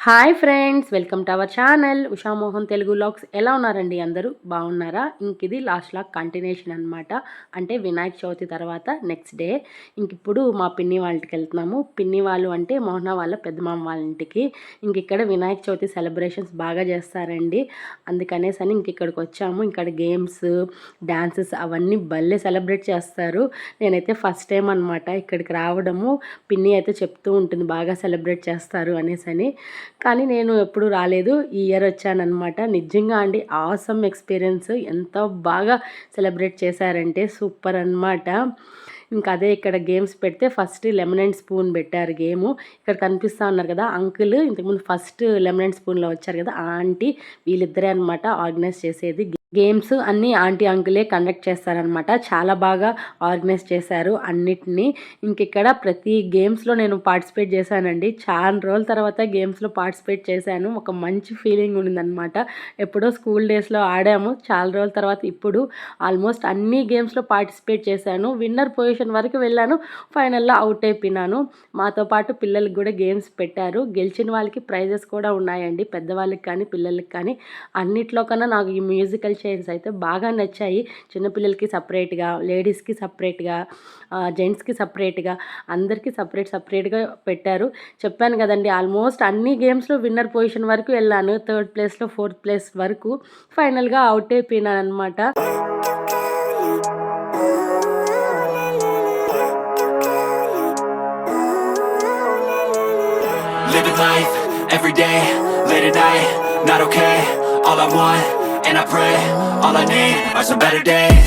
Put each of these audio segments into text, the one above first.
Hi friends, welcome to our channel Ushamohan Telugu vlogs. ఎలా ఉన్నారండి? అందరూ బాగున్నారా? ఇది లాస్ట్ లాగ్ కంటిన్యూషన్ అనమాట. అంటే వినాయక చవితి తర్వాత నెక్స్ట్ డే ఇప్పుడు మా పిన్ని వాళ్ళ ఇంటికి వెళ్తున్నాము. పిన్ని వాళ్ళు అంటే మోహన వాళ్ళ పెద్దమామ వాళ్ళ ఇంటికి. ఇక్కడ వినాయక చవితి సెలబ్రేషన్స్ బాగా చేస్తారండి. అందుకనేసి అని ఇక్కడికి వచ్చాము. ఇక్కడ గేమ్స్, డాన్సెస్ అవన్నీ భలే సెలబ్రేట్ చేస్తారు. నేనైతే ఫస్ట్ టైం అనమాట ఇక్కడికి రావడము. పిన్ని అయితే చెప్తూ ఉంటుంది బాగా సెలబ్రేట్ చేస్తారు అనేసి అని. కానీ నేను ఎప్పుడు రాలేదు, ఈ ఇయర్ వచ్చానమాట. నిజంగా అండి ఆసమ్ ఎక్స్పీరియన్స్. ఎంత బాగా సెలబ్రేట్ చేశారంటే సూపర్ అనమాట. అదే ఇక్కడ గేమ్స్ పెడితే ఫస్ట్ లెమన్ అండ్ స్పూన్ పెట్టారు గేము. ఇక్కడ కనిపిస్తూ ఉన్నారు కదా అంకుల్, ఇంతకుముందు ఫస్ట్ లెమన్ అండ్ స్పూన్లో వచ్చారు కదా ఆ ఆంటీ, వీళ్ళిద్దరే అనమాట ఆర్గనైజ్ చేసేది. గేమ్స్ అన్నీ ఆంటీ అంకులే కండక్ట్ చేస్తారనమాట. చాలా బాగా ఆర్గనైజ్ చేశారు అన్నిటినీ. ఇక్కడ ప్రతి గేమ్స్లో నేను పార్టిసిపేట్ చేశానండి. చాలా రోజుల తర్వాత గేమ్స్లో పార్టిసిపేట్ చేశాను. ఒక మంచి ఫీలింగ్ ఉండిందనమాట. ఎప్పుడో స్కూల్ డేస్లో ఆడాము, చాలా రోజుల తర్వాత ఇప్పుడు ఆల్మోస్ట్ అన్ని గేమ్స్లో పార్టిసిపేట్ చేశాను. విన్నర్ పొజిషన్ వరకు వెళ్ళాను, ఫైనల్లో అవుట్ అయిపోయినాను. మాతో పాటు పిల్లలకి కూడా గేమ్స్ పెట్టారు. గెలిచిన వాళ్ళకి ప్రైజెస్ కూడా ఉన్నాయండి, పెద్దవాళ్ళకి కానీ పిల్లలకి కానీ. అన్నిట్లో కన్నా నాకు ఈ మ్యూజికల్ చైర్స్ అయితే బాగా నచ్చాయి. చిన్నపిల్లలకి సపరేట్గా, లేడీస్కి సపరేట్గా, జెంట్స్కి సపరేట్గా, అందరికీ సపరేట్గా పెట్టారు. చెప్పాను కదండి ఆల్మోస్ట్ అన్ని గేమ్స్లో విన్నర్ పొజిషన్ వరకు వెళ్ళాను. 3rd ప్లేస్లో 4th ప్లేస్ వరకు ఫైనల్గా అవుట్ అయిపోయినాను అనమాట. Living life, every day, late at night, not okay. All I want, and I pray, all I need are some better days.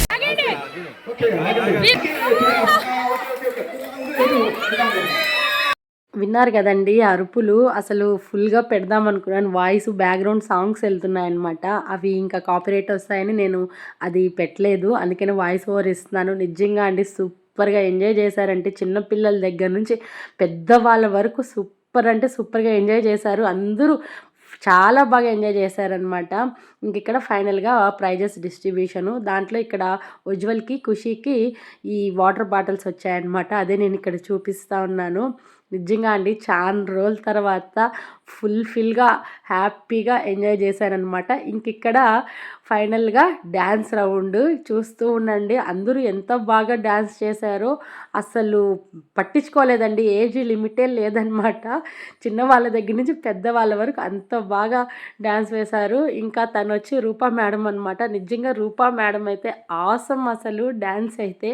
విన్నారు కదండి అరుపులు. అసలు ఫుల్గా పెడదాం అనుకున్నాను, వాయిస్ బ్యాక్గ్రౌండ్ సాంగ్స్ వెళ్తున్నాయన్నమాట. అవి ఇంకా కాపీరైట్ వస్తాయని నేను అది పెట్టలేదు, అందుకని వాయిస్ ఓవర్ ఇస్తున్నాను. నిజంగా అండి సూపర్గా ఎంజాయ్ చేశారంటే చిన్నపిల్లల దగ్గర నుంచి పెద్దవాళ్ళ వరకు సూపర్ అంటే సూపర్గా ఎంజాయ్ చేశారు. అందరూ చాలా బాగా ఎంజాయ్ చేశారనమాట. ఇక్కడ ఫైనల్గా ప్రైజెస్ డిస్ట్రిబ్యూషను. దాంట్లో ఇక్కడ ఉజ్వల్కి, ఖుషీకి ఈ వాటర్ బాటిల్స్ వచ్చాయన్నమాట. అదే నేను ఇక్కడ చూపిస్తూ ఉన్నాను. నిజంగా అండి చాలా రోజుల తర్వాత ఫుల్ఫిల్గా హ్యాపీగా ఎంజాయ్ చేశానమాట. ఇక్కడ ఫైనల్గా డ్యాన్స్ రౌండ్ చూస్తూ ఉండండి. అందరూ ఎంత బాగా డ్యాన్స్ చేశారో అసలు పట్టించుకోలేదండి. ఏజ్ లిమిటే లేదనమాట. చిన్నవాళ్ళ దగ్గర నుంచి పెద్దవాళ్ళ వరకు అంత బాగా డ్యాన్స్ వేశారు. తను వచ్చి రూపా మేడం అనమాట. నిజంగా రూపా మేడం అయితే ఆసమ్. అసలు డ్యాన్స్ అయితే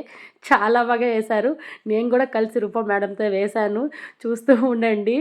చాలా బాగా వేశారు. నేను కూడా కలిసి రూపా మేడంతో వేశాను. చూస్తూ ఉండండి.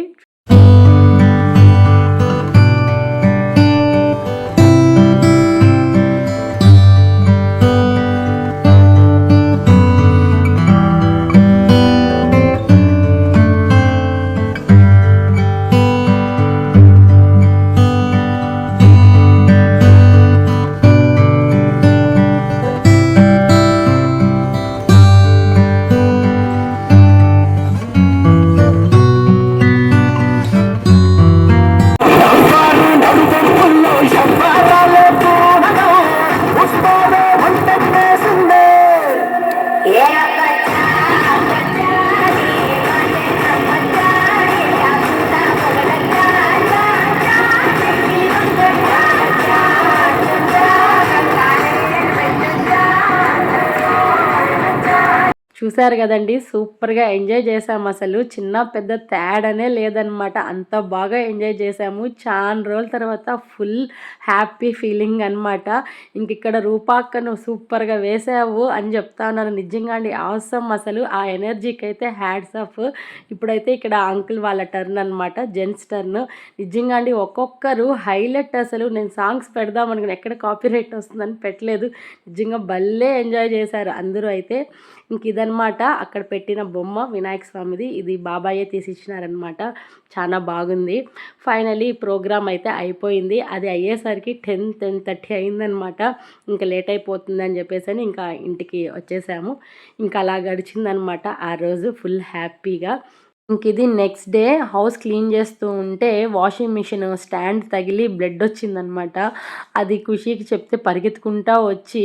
చూశారు కదండి, సూపర్గా ఎంజాయ్ చేసాము. అసలు చిన్న పెద్ద తేడానే లేదనమాట. అంత బాగా ఎంజాయ్ చేసాము. చాలా రోజుల తర్వాత ఫుల్ హ్యాపీ ఫీలింగ్ అనమాట. ఇక్కడ రూపాక్కను సూపర్గా వేసావు అని చెప్తా ఉన్నాను. నిజంగా అండి ఆసమ్. అసలు ఆ ఎనర్జీకి అయితే హ్యాడ్స్ ఆఫ్. ఇప్పుడైతే ఇక్కడ అంకుల్ వాళ్ళ టర్న్ అనమాట, జెంట్స్ టర్న్. నిజంగా అండి ఒక్కొక్కరు హైలైట్. అసలు నేను సాంగ్స్ పెడదాం అనుకుని ఎక్కడ కాపీరైట్ వస్తుందని పెట్టలేదు. నిజంగా భలే ఎంజాయ్ చేశారు అందరూ. అయితే ఇదనమాట అక్కడ పెట్టిన బొమ్మ వినాయక స్వామిది. ఇది బాబాయే తీసిచ్చినారనమాట. చాలా బాగుంది. ఫైనలీ ప్రోగ్రామ్ అయితే అయిపోయింది. అది అయ్యేసరికి 10:30 అయిందనమాట. లేట్ అయిపోతుందని చెప్పేసి అని ఇంటికి వచ్చేసాము. అలా గడిచిందనమాట ఆ రోజు ఫుల్ హ్యాపీగా. ఇది నెక్స్ట్ డే హౌస్ క్లీన్ చేస్తూ ఉంటే వాషింగ్ మిషన్ స్టాండ్ తగిలి బ్లడ్ వచ్చిందనమాట. అది ఖుషీకి చెప్తే పరిగెత్తుకుంటా వచ్చి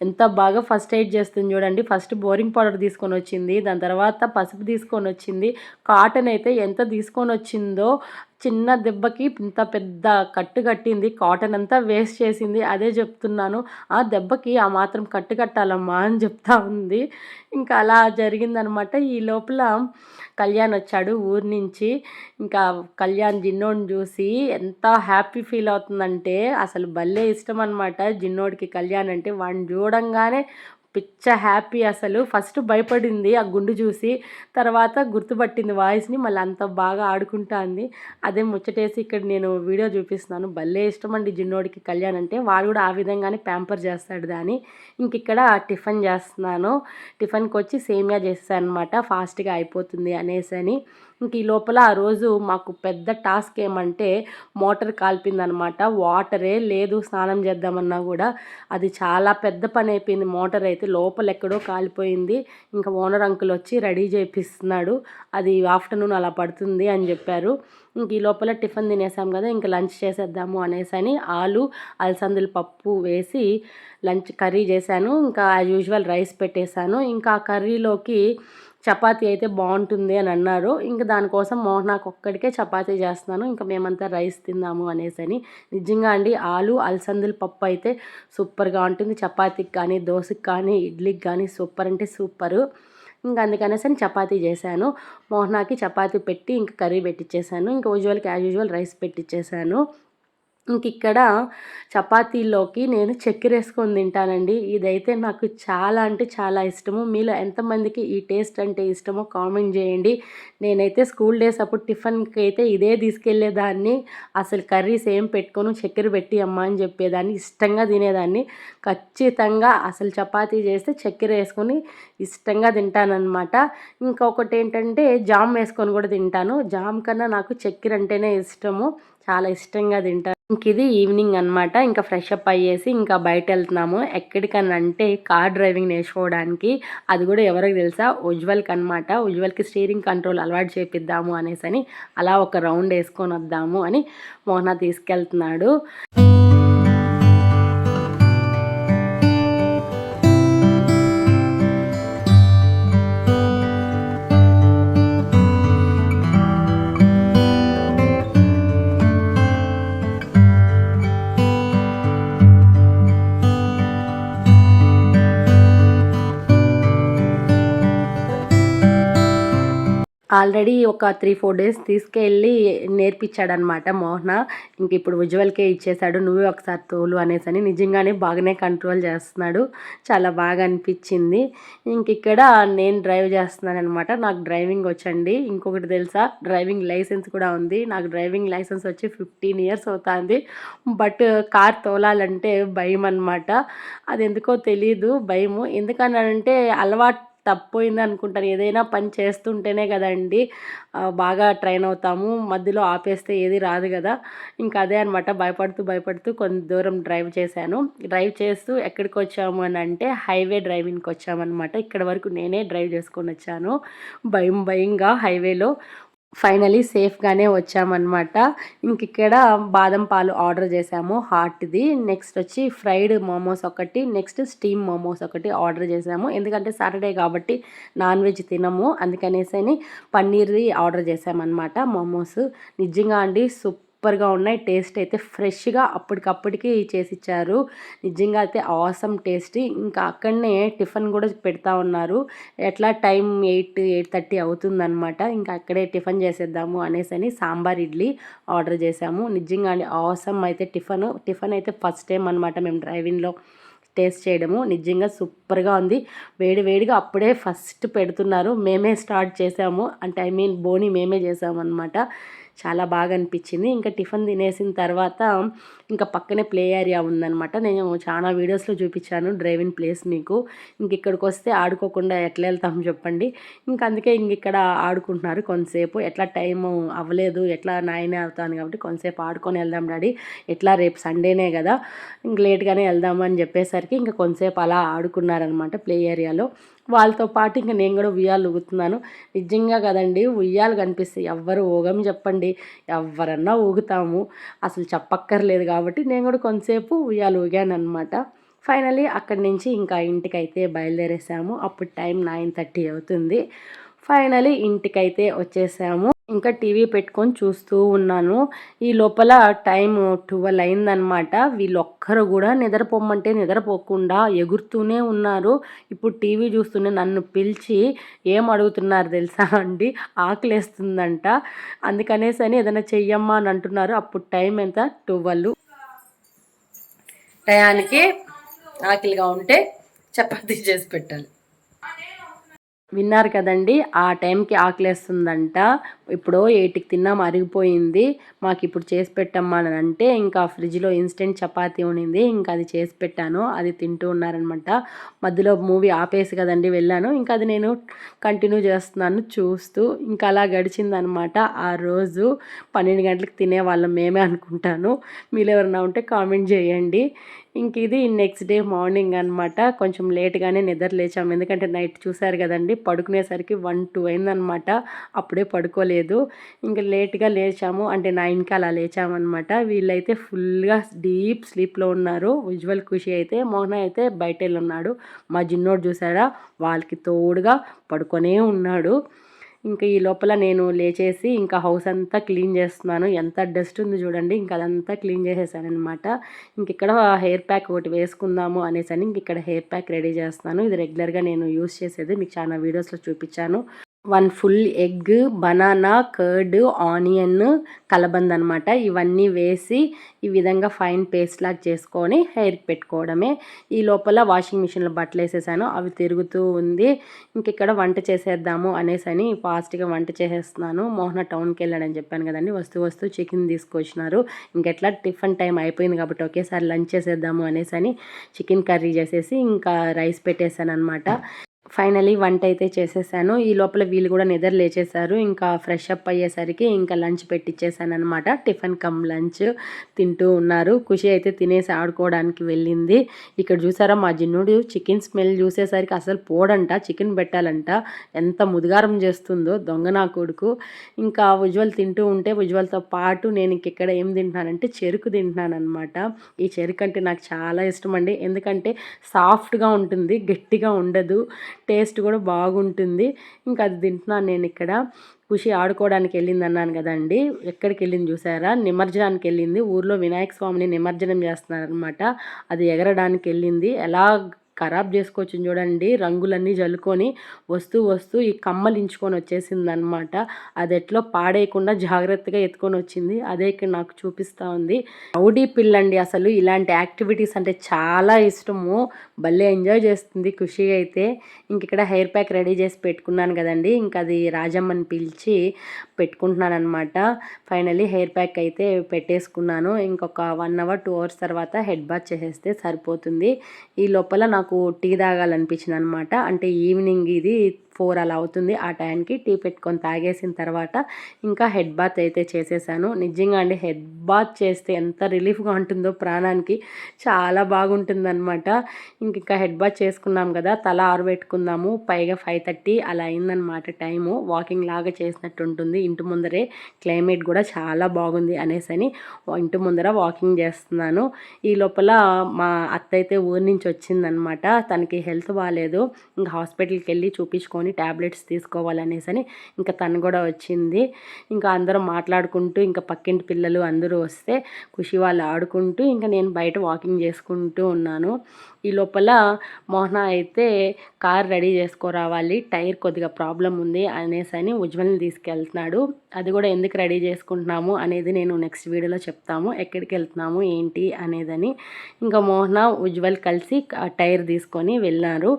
ఎంత బాగా ఫస్ట్ ఎయిడ్ చేస్తుంది చూడండి. ఫస్ట్ బోరింగ్ పౌడర్ తీసుకొని వచ్చింది, దాని తర్వాత పసుపు తీసుకొని వచ్చింది, కాటన్ అయితే ఎంత తీసుకొని వచ్చిందో చిన్న దెబ్బకి ఇంత పెద్ద కట్టు కట్టింది, కాటన్ అంతా వేస్ట్ చేసింది. అదే చెప్తున్నాను, ఆ దెబ్బకి ఆ మాత్రం కట్టు కట్టాలమ్మా అని చెప్తా ఉంది. ఇంకా అలా జరిగిందనమాట. ఈ లోపల కళ్యాణ్ వచ్చాడు ఊరి నుంచి. ఇంకా కళ్యాణ్ జిన్నోడిని చూసి ఎంత హ్యాపీ ఫీల్ అవుతుందంటే, అసలు భలే ఇష్టం అనమాట జిన్నోడికి కళ్యాణ్ అంటే. వాడిని చూడంగానే పిచ్చ హ్యాపీ అసలు. ఫస్ట్ భయపడింది ఆ గుండు చూసి, తర్వాత గుర్తుపట్టింది వాయిస్ని, మళ్ళీ అంత బాగా ఆడుకుంటాంది. అదే ముచ్చటేసి ఇక్కడ నేను వీడియో చూపిస్తున్నాను. భలే ఇష్టం అండి జిన్నోడికి కళ్యాణ్ అంటే. వాడు కూడా ఆ విధంగానే ప్యాంపర్ చేస్తాడు దాన్ని. ఇంక ఇక్కడ టిఫిన్ చేస్తున్నాను. టిఫిన్కి వచ్చి సేమియా చేస్తాను అనమాట, ఫాస్ట్గా అయిపోతుంది అనేసి. ఇంక ఈ లోపల ఆ రోజు మాకు పెద్ద టాస్క్ ఏమంటే, మోటార్ కాలిపోయిందనమాట. వాటరే లేదు స్నానం చేద్దామన్నా కూడా. అది చాలా పెద్ద పని అయిపోయింది. మోటార్ అయితే లోపల ఎక్కడో కాలిపోయింది. ఇంకా ఓనర్ అంకుల్ వచ్చి రెడీ చేపిస్తున్నాడు. అది ఆఫ్టర్నూన్ అలా పడుతుంది అని చెప్పారు. ఇంక ఈ లోపల టిఫిన్ తినేసాం కదా, ఇంకా లంచ్ చేసేద్దాము అనేసి ఆలు అలసందల పప్పు వేసి లంచ్ కర్రీ చేశాను. ఇంకా యాజ్ యూజువల్ రైస్ పెట్టేశాను. ఇంకా ఆ కర్రీలోకి చపాతీ అయితే బాగుంటుంది అని అన్నారు. ఇంకా దానికోసం నాకు ఒక్కడికే చపాతీ చేస్తున్నాను. ఇంకా మేమంతా రైస్ తిందాము అనేసి. నిజంగా అండి, ఆలు అలసందల పప్పు అయితే సూపర్గా ఉంటుంది. చపాతీకి కానీ, దోశకి కానీ, ఇడ్లీకి కానీ సూపర్ అంటే సూపరు. ఇంకా అందుకనేసి చపాతీ చేశాను. మోహనాకి చపాతీ పెట్టి ఇంకా కర్రీ పెట్టించేసాను. ఇంకా యాజ్ యూజువల్ రైస్ పెట్టించేసాను. ఇంక ఇక్కడ చపాతీలోకి నేను చక్కెర వేసుకొని తింటానండి. ఇదైతే నాకు చాలా అంటే చాలా ఇష్టము. మీలో ఎంతమందికి ఈ టేస్ట్ అంటే ఇష్టమో కామెంట్ చేయండి. నేనైతే స్కూల్ డేస్ అప్పుడు టిఫిన్కి అయితే ఇదే తీసుకెళ్ళేదాన్ని. అసలు కర్రీస్ ఏం పెట్టుకోను, చక్కెర పెట్టి అమ్మ అని చెప్పేదాన్ని. ఇష్టంగా తినేదాన్ని. ఖచ్చితంగా అసలు చపాతీ చేస్తే చక్కెర వేసుకొని ఇష్టంగా తింటానన్నమాట. ఇంకొకటి ఏంటంటే జామ్ వేసుకొని కూడా తింటాను. జామ్ కన్నా నాకు చక్కెర అంటేనే ఇష్టము, చాలా ఇష్టంగా తింటాను. ఇంక ఇది ఈవినింగ్ అనమాట. ఇంకా ఫ్రెష్ అప్ అయ్యేసి ఇంకా బయట వెళ్తున్నాము. ఎక్కడికన్నా అంటే కార్ డ్రైవింగ్ నేర్చుకోవడానికి. అది కూడా ఎవరికి తెలుసా, ఉజ్వల్కి అనమాట. ఉజ్వల్కి స్టీరింగ్ కంట్రోల్ అలవాటు చేపిద్దాము అనేసి అలా ఒక రౌండ్ వేసుకొని వద్దాము అని మోహన తీసుకెళ్తున్నాడు. ఆల్రెడీ ఒక 3-4 డేస్ తీసుకెళ్ళి నేర్పించాడనమాట మోహన. ఇంక ఇప్పుడు ఉజ్వల్కే ఇచ్చేశాడు, నువ్వే ఒకసారి తోలు అనేసి. నిజంగానే బాగానే కంట్రోల్ చేస్తున్నాడు. చాలా బాగా అనిపించింది. ఇంక ఇక్కడ నేను డ్రైవ్ చేస్తున్నాను అనమాట. నాకు డ్రైవింగ్ వచ్చండి. ఇంకొకటి తెలుసా, డ్రైవింగ్ లైసెన్స్ కూడా ఉంది. నాకు డ్రైవింగ్ లైసెన్స్ వచ్చి 15 ఇయర్స్ అవుతుంది. బట్ కార్ తోలాలంటే భయం అనమాట. అది ఎందుకో తెలీదు, భయము. ఎందుకనంటే అలవాటు తప్పిపోయింది అనుకుంటాను. ఏదైనా పని చేస్తుంటేనే కదండి బాగా ట్రైన్ అవుతాము. మధ్యలో ఆపేస్తే ఏది రాదు కదా. ఇంకా అదే అనమాట, భయపడుతూ కొంత దూరం డ్రైవ్ చేశాను. డ్రైవ్ చేస్తూ ఎక్కడికి వచ్చాము అని అంటే హైవే డ్రైవింగ్కి వచ్చామన్నమాట. ఇక్కడ వరకు నేనే డ్రైవ్ చేసుకొని వచ్చాను భయంగా హైవేలో. ఫైనలీ సేఫ్గానే వచ్చామన్నమాట. ఇంక ఇక్కడ బాదం పాలు ఆర్డర్ చేసాము హాట్ది. నెక్స్ట్ వచ్చి ఫ్రైడ్ మోమోస్ ఒకటి, నెక్స్ట్ స్టీమ్ మోమోస్ ఒకటి ఆర్డర్ చేసాము. ఎందుకంటే సాటర్డే కాబట్టి నాన్ వెజ్ తినము, అందుకనేసి పన్నీర్ది ఆర్డర్ చేసామన్నమాట మోమోస్. నిజంగా అండి సూపర్గా ఉన్నాయి. టేస్ట్ అయితే ఫ్రెష్గా అప్పటికప్పటికి చేసిచ్చారు. నిజంగా అయితే ఆసమ్ టేస్టీ. ఇంకా అక్కడనే టిఫిన్ కూడా పెడతా ఉన్నారు. ఎట్లా టైం 8-8:30 అవుతుందన్నమాట. ఇంకా అక్కడే టిఫిన్ చేసేద్దాము అనేసి సాంబార్ ఇడ్లీ ఆర్డర్ చేసాము. నిజంగా అండి ఆసమ్ అయితే టిఫిన్ అయితే ఫస్ట్ టైం అనమాట మేము డ్రైవింగ్లో టేస్ట్ చేయడము. నిజంగా సూపర్గా ఉంది. వేడిగా అప్పుడే ఫస్ట్ పెడుతున్నారు. మేమే స్టార్ట్ చేసాము, అంటే బోని మేమే చేసాము అనమాట. చాలా బాగా అనిపించింది. ఇంకా టిఫిన్ తినేసిన తర్వాత ఇంకా పక్కనే ప్లే ఏరియా ఉందన్నమాట. నేను చాలా వీడియోస్లో చూపించాను డ్రైవింగ్ ప్లేస్ మీకు. ఇంక ఇక్కడికి వస్తే ఆడుకోకుండా ఎట్లా వెళ్తాం చెప్పండి. ఇంకా అందుకే ఇక్కడ ఆడుకుంటున్నారు కొంతసేపు. ఎట్లా టైము అవ్వలేదు, ఎట్లా 9 అవుతాను కాబట్టి కొంతసేపు ఆడుకొని వెళ్దాం డాడీ, ఎట్లా రేపు సండేనే కదా ఇంక లేట్గానే వెళ్దాము అని చెప్పేసరికి ఇంకా కొంతసేపు అలా ఆడుకున్నారనమాట ప్లే ఏరియాలో. వాళ్ళతో పాటు ఇంకా నేను కూడా ఉయ్యాలు ఊగుతున్నాను. నిజంగా కదండి, ఉయ్యాలు కనిపిస్తాయి ఎవ్వరు ఊగం చెప్పండి, ఎవరన్నా ఊగుతాము, అసలు చెప్పక్కర్లేదు. కాబట్టి నేను కూడా కొంతసేపు ఉయ్యాలు ఊగాను అనమాట. ఫైనలీ అక్కడి నుంచి ఇంకా ఇంటికైతే బయలుదేరేసాము. అప్పుడు టైం 9:30 అవుతుంది. ఫైనలీ ఇంటికైతే వచ్చేసాము. ఇంకా టీవీ పెట్టుకొని చూస్తూ ఉన్నాను. ఈ లోపల టైము 12 అయిందనమాట. వీళ్ళొక్కరు గూడా నిద్రపోమ్మంటే నిద్రపోకుండా ఎగురుతూనే ఉన్నారు. ఇప్పుడు టీవీ చూస్తూనే నన్ను పిలిచి ఏం అడుగుతున్నారు తెలుసా అండి? ఆకలేస్తుందంట. అందుకనేసని ఏదైనా చెయ్యమ్మా అని అంటున్నారు. అప్పుడు టైం ఎంత? 12. టయానికి ఆకలిగా ఉంటే చపాతీ చేసి పెట్టాలి. విన్నారు కదండి, ఆ టైంకి ఆకలేస్తుందంట. ఇప్పుడు 8కి తిన్నాం, అరిగిపోయింది, మాకు ఇప్పుడు చేసి పెట్టమ్మా అని అంటే ఇంకా ఫ్రిడ్జ్లో ఇన్స్టెంట్ చపాతీ ఉండింది, ఇంకా అది చేసి పెట్టాను. అది తింటూ ఉన్నారనమాట. మధ్యలో మూవీ ఆపేసి కదండి వెళ్ళాను, ఇంకా అది నేను కంటిన్యూ చేస్తున్నాను చూస్తూ. ఇంకా అలా గడిచిందనమాట ఆ రోజు. 12 గంటలకు తినేవాళ్ళం మేమే అనుకుంటాను. మీరు ఎవరైనా ఉంటే కామెంట్ చేయండి. ఇంక ఇది నెక్స్ట్ డే మార్నింగ్ అనమాట. కొంచెం లేట్గానే నిద్ర లేచాము, ఎందుకంటే నైట్ చూసారు కదండి, పడుకునేసరికి 1-2 అయిందనమాట. అప్పుడే పడుకోలేదు, ఇంకా లేట్గా లేచాము, అంటే 9కి అలా లేచామన్నమాట. వీళ్ళైతే ఫుల్గా డీప్ స్లీప్లో ఉన్నారు. విజువల్ ఖుషి అయితే, మోహన అయితే బయట ఉన్నాడు. మా జిన్నోడు చూసారా, వాళ్ళకి తోడుగా పడుకొనే ఉన్నాడు. ఇంకా ఈ లోపల నేను లేచేసి ఇంకా హౌస్ అంతా క్లీన్ చేస్తున్నాను. ఎంత డస్ట్ ఉంది చూడండి, ఇంకా అదంతా క్లీన్ చేసేసాను అనమాట. ఇంక ఇక్కడ హెయిర్ ప్యాక్ ఒకటి వేసుకుందాము అనేసని ఇంక ఇక్కడ హెయిర్ ప్యాక్ రెడీ చేస్తున్నాను. ఇది రెగ్యులర్గా నేను యూస్ చేసేది, మీకు చాలా వీడియోస్లో చూపించాను. 1 full egg, banana, curd, onion, కలబంద అనమాట. ఇవన్నీ వేసి ఈ విధంగా ఫైన్ పేస్ట్ లాగా చేసుకొని హెయిర్కి పెట్టుకోవడమే. ఈ లోపల వాషింగ్ మిషన్లో బట్టలు వేసేసాను, అవి తిరుగుతూ ఉంది. ఇంక ఇక్కడ వంట చేసేద్దాము అనేసని ఫాస్ట్గా వంట చేసేస్తున్నాను. మోహన టౌన్కి వెళ్ళాడని చెప్పాను కదండి, వస్తూ చికెన్ తీసుకొచ్చినారు. ఇంకెట్లా టిఫిన్ టైం అయిపోయింది కాబట్టి ఒకేసారి లంచ్ చేసేద్దాము అనేసని చికెన్ కర్రీ చేసేసి ఇంకా రైస్ పెట్టేశాను అనమాట. ఫైనలీ వంట అయితే చేసేసాను. ఈ లోపల వీళ్ళు కూడా నిద్ర లేచేశారు. ఇంకా ఫ్రెష్ అప్ అయ్యేసరికి ఇంకా లంచ్ పెట్టించేసాను అనమాట. టిఫిన్ కమ్ లంచ్ తింటూ ఉన్నారు. ఖుషి అయితే తినేసి ఆడుకోవడానికి వెళ్ళింది. ఇక్కడ చూసారా, మా జిన్నుడు చికెన్ స్మెల్ చూసేసరికి అసలు పోడంట, చికెన్ పెట్టాలంట. ఎంత ముదిగారం చేస్తుందో దొంగ నా కొడుకు. ఇంకా ఉజ్వల్ తింటూ ఉంటే ఉజ్వల్తో పాటు నేను ఇక్కడ ఏం తింటున్నానంటే చెరుకు తింటున్నాను అనమాట. ఈ చెరుకు అంటే నాకు చాలా ఇష్టం అండి, ఎందుకంటే సాఫ్ట్గా ఉంటుంది, గట్టిగా ఉండదు, టేస్ట్ కూడా బాగుంటుంది. ఇంకా అది తింటున్నాను నేను ఇక్కడ. ఖుషి ఆడుకోవడానికి వెళ్ళింది అన్నాను కదండి, ఎక్కడికి వెళ్ళింది చూసారా, నిమజ్జనానికి వెళ్ళింది. ఊర్లో వినాయక స్వామిని నిమజ్జనం చేస్తున్నారనమాట, అది ఎగరడానికి వెళ్ళింది. ఎలా ఖరాబ్ చేసుకొచ్చింది చూడండి, రంగులన్నీ జల్లుకొని వస్తూ ఈ కమ్మలించుకొని వచ్చేసింది అనమాట. అది ఎట్లో పాడేయకుండా జాగ్రత్తగా ఎత్తుకొని వచ్చింది, అదే ఇక్కడ నాకు చూపిస్తూ ఉంది. రౌడీ పిల్లండి అసలు, ఇలాంటి యాక్టివిటీస్ అంటే చాలా ఇష్టము, భలే ఎంజాయ్ చేస్తుంది ఖుషి అయితే. ఇంక ఇక్కడ హెయిర్ ప్యాక్ రెడీ చేసి పెట్టుకున్నాను కదండి, ఇంకా అది రాజమ్మని పిలిచి పెట్టుకుంటున్నాను అనమాట. ఫైనలీ హెయిర్ ప్యాక్ అయితే పెట్టేసుకున్నాను. ఇంకొక 1 అవర్ 2 అవర్స్ తర్వాత హెడ్ బాత్ చేసేస్తే సరిపోతుంది. ఈ లోపల నాకు టీ తాగాలనిపించింది అనమాట. అంటే ఈవినింగ్ ఇది 4 అలా అవుతుంది. ఆ టైంకి టీ పెట్టుకొని తాగేసిన తర్వాత ఇంకా హెడ్ బాత్ అయితే చేసేసాను. నిజంగా అండి, హెడ్ బాత్ చేస్తే ఎంత రిలీఫ్గా ఉంటుందో ప్రాణానికి, చాలా బాగుంటుందన్నమాట. ఇంకా హెడ్ బాత్ చేసుకున్నాం కదా, తల ఆరబెట్టుకుందాము. పైగా 5:30 అలా అయిందనమాట టైము. వాకింగ్ లాగా చేసినట్టు ఉంటుంది. ఇంటి ముందరే క్లైమేట్ కూడా చాలా బాగుంది అనేసని ఇంటి ముందర వాకింగ్ చేస్తున్నాను. ఈ లోపల మా అత్త అయితే ఊరి నుంచి వచ్చిందనమాట. తనకి హెల్త్ బాగాలేదు, ఇంకా హాస్పిటల్కి వెళ్ళి చూపించుకొని ట్యాబ్లెట్స్ తీసుకోవాలనేసని ఇంకా తను కూడా వచ్చింది. ఇంకా అందరం మాట్లాడుకుంటూ, ఇంకా పక్కింటి పిల్లలు అందరూ వస్తే ఖుషి వాళ్ళు ఆడుకుంటూ, ఇంకా నేను బయట వాకింగ్ చేసుకుంటూ ఉన్నాను. ఈ లోపల మోహన అయితే కార్ రెడీ చేసుకోరావాలి, టైర్ కొద్దిగా ప్రాబ్లం ఉంది అనేసని ఉజ్వల్ని తీసుకెళ్తున్నాడు. అది కూడా ఎందుకు రెడీ చేసుకుంటున్నాము అనేది నేను నెక్స్ట్ వీడియోలో చెప్తాము, ఎక్కడికి వెళ్తున్నాము ఏంటి అనేదని. ఇంకా మోహన ఉజ్వల్ కలిసి టైర్ తీసుకొని వెళ్ళారు.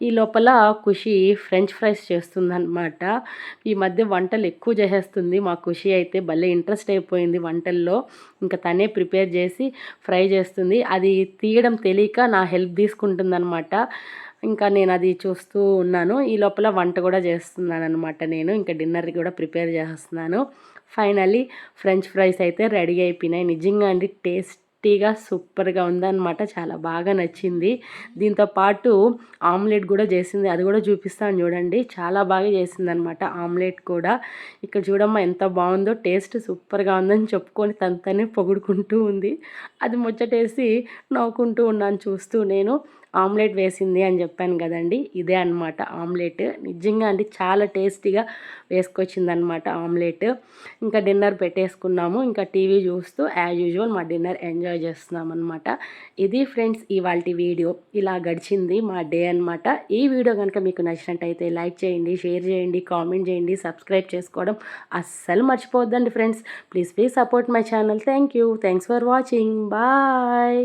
ఈ లోపల ఖుషి ఫ్రెంచ్ ఫ్రైస్ చేస్తుందన్నమాట. ఈ మధ్య వంటలు ఎక్కువ చేసేస్తుంది మా ఖుషి అయితే, భలే ఇంట్రెస్ట్ అయిపోయింది వంటల్లో. ఇంకా తనే ప్రిపేర్ చేసి ఫ్రై చేస్తుంది. అది తీయడం తెలియక నా హెల్ప్ తీసుకుంటుందన్నమాట. ఇంకా నేను అది చూస్తూ ఉన్నాను. ఈ లోపల వంట కూడా చేస్తున్నాను అనమాట నేను. ఇంకా డిన్నర్ కూడా ప్రిపేర్ చేస్తున్నాను. ఫైనల్లీ ఫ్రెంచ్ ఫ్రైస్ అయితే రెడీ అయిపోయినాయి. నిజంగా అండి, టేస్టీగా సూపర్గా ఉందన్నమాట, చాలా బాగా నచ్చింది. దీంతో పాటు ఆమ్లెట్ కూడా చేసింది, అది కూడా చూపిస్తాను చూడండి. చాలా బాగా చేసింది అనమాట ఆమ్లెట్ కూడా. ఇక్కడ చూడమ్మా ఎంత బాగుందో, టేస్ట్ సూపర్గా ఉందని చెప్పుకొని తనతోనే పొగుడుకుంటూ ఉంది. అది ముచ్చటేసి నవ్వుకుంటూ ఉన్నాను చూస్తూ నేను. ఆమ్లెట్ వేసింది అని చెప్పాను కదండి, ఇదే అనమాట ఆమ్లెట్. నిజంగా అండి చాలా టేస్టీగా వేసుకొచ్చిందనమాట ఆమ్లెట్. ఇంకా డిన్నర్ పెట్టేసుకున్నాము. ఇంకా టీవీ చూస్తూ యాజ్ యూజువల్ మా డిన్నర్ ఎంజాయ్ చేస్తున్నాం అనమాట. ఇది ఫ్రెండ్స్ ఇవాల్టి వీడియో. ఇలా గడిచింది మా డే అనమాట. ఈ వీడియో కనుక మీకు నచ్చినట్టయితే లైక్ చేయండి, షేర్ చేయండి, కామెంట్ చేయండి, సబ్స్క్రైబ్ చేసుకోవడం అస్సలు మర్చిపోవద్దండి friends. Please support my channel. Thanks for watching. Bye.